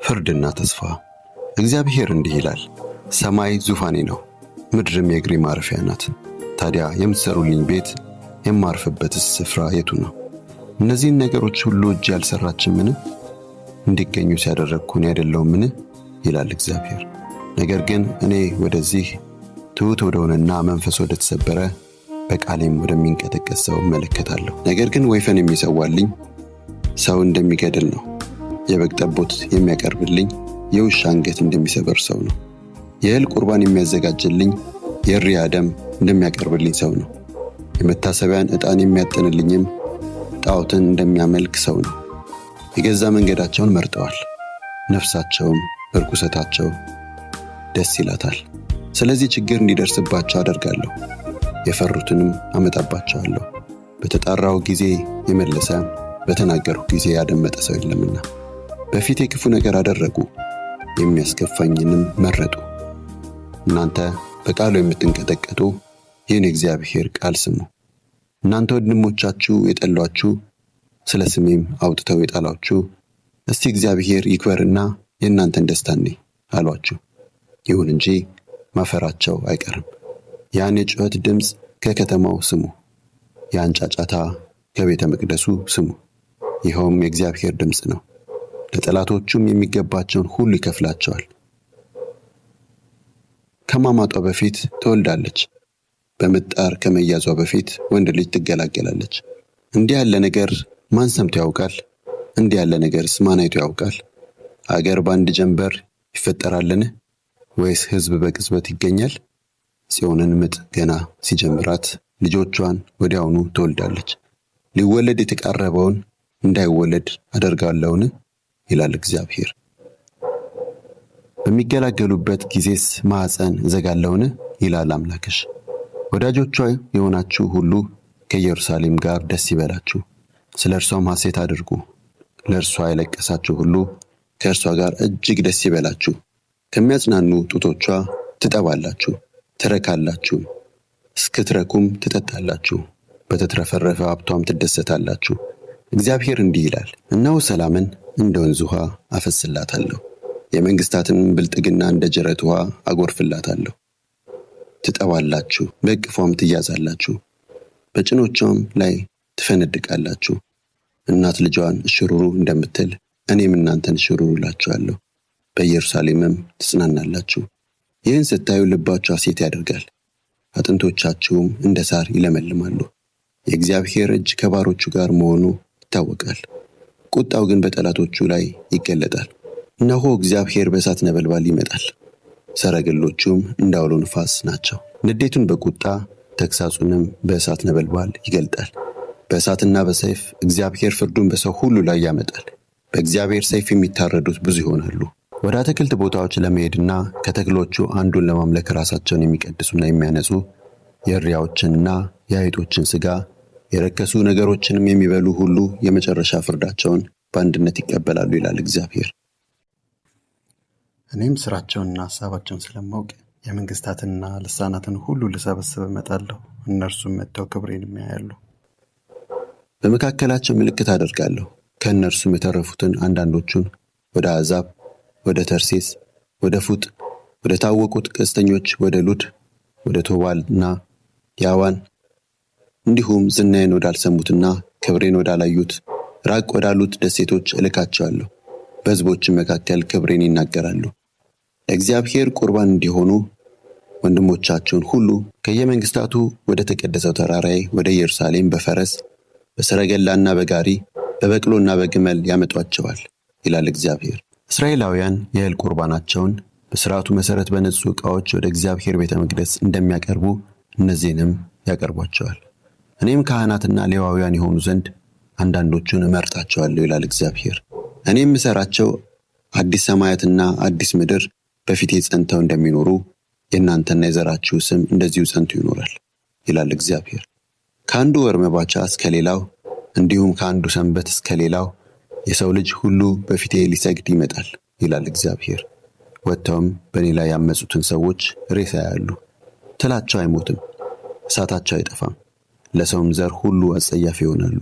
ፍርድና ተስፋ። እግዚአብሔር እንዲህ ይላል፣ ሰማይ ዙፋኔ ነው፣ ምድርም የእግሬ ማረፊያ ናት። ታዲያ የምትሰሩልኝ ቤት የማርፍበትስ ስፍራ የቱ ነው? እነዚህን ነገሮች ሁሉ እጅ ያልሰራችምን? እንዲገኙ ሲያደረግኩ እኔ አይደለሁምን? ይላል እግዚአብሔር። ነገር ግን እኔ ወደዚህ ትሑት ወደሆነና መንፈስ ወደ ተሰበረ በቃሌም ወደሚንቀጠቀጥ ሰው እመለከታለሁ። ነገር ግን ወይፈን የሚሰዋልኝ ሰው እንደሚገድል ነው። የበግ ጠቦት የሚያቀርብልኝ የውሻ አንገት እንደሚሰበር ሰው ነው። የእህል ቁርባን የሚያዘጋጅልኝ የእሪያ ደም እንደሚያቀርብልኝ ሰው ነው። የመታሰቢያን ዕጣን የሚያጥንልኝም ጣዖትን እንደሚያመልክ ሰው ነው። የገዛ መንገዳቸውን መርጠዋል፣ ነፍሳቸውም በርኩሰታቸው ደስ ይላታል። ስለዚህ ችግር እንዲደርስባቸው አደርጋለሁ፣ የፈሩትንም አመጣባቸዋለሁ። በተጣራው ጊዜ የመለሰ በተናገርሁ ጊዜ ያደመጠ ሰው የለምና። በፊቴ ክፉ ነገር አደረጉ፣ የሚያስከፋኝንም መረጡ። እናንተ በቃሉ የምትንቀጠቀጡ ይህን የእግዚአብሔር ቃል ስሙ። እናንተ ወንድሞቻችሁ የጠሏችሁ ስለ ስሜም አውጥተው የጣሏችሁ እስቲ እግዚአብሔር ይክበርና የእናንተን ደስታ እንይ አሏችሁ። ይሁን እንጂ ማፈራቸው አይቀርም። ያን የጩኸት ድምፅ ከከተማው ስሙ፣ ያን ጫጫታ ከቤተ መቅደሱ ስሙ። ይኸውም የእግዚአብሔር ድምፅ ነው። ለጠላቶቹም የሚገባቸውን ሁሉ ይከፍላቸዋል። ከማማጧ በፊት ትወልዳለች፣ በምጣር ከመያዟ በፊት ወንድ ልጅ ትገላገላለች። እንዲህ ያለ ነገር ማን ሰምቶ ያውቃል? እንዲህ ያለ ነገርስ ማን አይቶ ያውቃል? አገር በአንድ ጀንበር ይፈጠራልን? ወይስ ሕዝብ በቅጽበት ይገኛል? ጽዮንን ምጥ ገና ሲጀምራት ልጆቿን ወዲያውኑ ትወልዳለች። ሊወለድ የተቃረበውን እንዳይወለድ አደርጋለሁን? ይላል እግዚአብሔር። በሚገላገሉበት ጊዜስ ማኅፀን እዘጋለሁን? ይላል አምላክሽ። ወዳጆቿ የሆናችሁ ሁሉ ከኢየሩሳሌም ጋር ደስ ይበላችሁ፣ ስለ እርሷም ሐሴት አድርጉ። ለእርሷ የለቀሳችሁ ሁሉ ከእርሷ ጋር እጅግ ደስ ይበላችሁ። ከሚያጽናኑ ጡቶቿ ትጠባላችሁ፣ ትረካላችሁ፣ እስክትረኩም ትጠጣላችሁ፣ በተትረፈረፈ ሀብቷም ትደሰታላችሁ። እግዚአብሔር እንዲህ ይላል፣ እነሆ ሰላምን እንደ ወንዝ ውሃ አፈስላታለሁ፣ የመንግሥታትን ብልጥግና እንደ ጅረት ውሃ አጎርፍላታለሁ። ትጠባላችሁ፣ በእቅፏም ትያዛላችሁ፣ በጭኖቿም ላይ ትፈነድቃላችሁ። እናት ልጇን እሽሩሩ እንደምትል እኔም እናንተን እሽሩሩ እላችኋለሁ፣ በኢየሩሳሌምም ትጽናናላችሁ። ይህን ስታዩ ልባችሁ ሐሴት ያደርጋል፣ አጥንቶቻችሁም እንደ ሳር ይለመልማሉ። የእግዚአብሔር እጅ ከባሮቹ ጋር መሆኑ ይታወቃል፣ ቁጣው ግን በጠላቶቹ ላይ ይገለጣል። እነሆ እግዚአብሔር በእሳት ነበልባል ይመጣል፣ ሰረገሎቹም እንደ አውሎ ነፋስ ናቸው። ንዴቱን በቁጣ ተግሣጹንም በእሳት ነበልባል ይገልጣል። በእሳትና በሰይፍ እግዚአብሔር ፍርዱን በሰው ሁሉ ላይ ያመጣል። በእግዚአብሔር ሰይፍ የሚታረዱት ብዙ ይሆናሉ። ወደ አትክልት ቦታዎች ለመሄድና ከተክሎቹ አንዱን ለማምለክ ራሳቸውን የሚቀድሱና የሚያነጹ የእሪያዎችንና የአይጦችን ሥጋ የረከሱ ነገሮችንም የሚበሉ ሁሉ የመጨረሻ ፍርዳቸውን በአንድነት ይቀበላሉ ይላል እግዚአብሔር። እኔም ሥራቸውንና ሐሳባቸውን ስለማውቅ የመንግሥታትንና ልሳናትን ሁሉ ልሰበስብ እመጣለሁ። እነርሱም መጥተው ክብሬን ያያሉ። በመካከላቸው ምልክት አደርጋለሁ። ከእነርሱም የተረፉትን አንዳንዶቹን ወደ አሕዛብ፣ ወደ ተርሴስ፣ ወደ ፉጥ፣ ወደ ታወቁት ቀስተኞች፣ ወደ ሉድ፣ ወደ ቶባልና ያዋን፣ እንዲሁም ዝናዬን ወዳልሰሙትና ክብሬን ወዳላዩት ራቅ ወዳሉት ደሴቶች እልካቸዋለሁ። በሕዝቦችም መካከል ክብሬን ይናገራሉ። ለእግዚአብሔር ቁርባን እንዲሆኑ ወንድሞቻቸውን ሁሉ ከየመንግሥታቱ ወደ ተቀደሰው ተራራዬ ወደ ኢየሩሳሌም በፈረስ በሰረገላና በጋሪ በበቅሎና በግመል ያመጧቸዋል ይላል እግዚአብሔር። እስራኤላውያን የእህል ቁርባናቸውን በሥርዓቱ መሠረት በነጹ ዕቃዎች ወደ እግዚአብሔር ቤተ መቅደስ እንደሚያቀርቡ እነዚህንም ያቀርቧቸዋል። እኔም ካህናትና ሌዋውያን የሆኑ ዘንድ አንዳንዶቹን እመርጣቸዋለሁ ይላል እግዚአብሔር። እኔም እሠራቸው አዲስ ሰማያትና አዲስ ምድር በፊቴ ጸንተው እንደሚኖሩ የእናንተና የዘራችሁ ስም እንደዚሁ ጸንቶ ይኖራል ይላል እግዚአብሔር። ከአንዱ ወር መባቻ እስከ ሌላው እንዲሁም ከአንዱ ሰንበት እስከ ሌላው የሰው ልጅ ሁሉ በፊቴ ሊሰግድ ይመጣል ይላል እግዚአብሔር። ወጥተውም በእኔ ላይ ያመፁትን ሰዎች ሬሳ ያያሉ። ትላቸው አይሞትም፣ እሳታቸው አይጠፋም፣ ለሰውም ዘር ሁሉ አጸያፊ ይሆናሉ።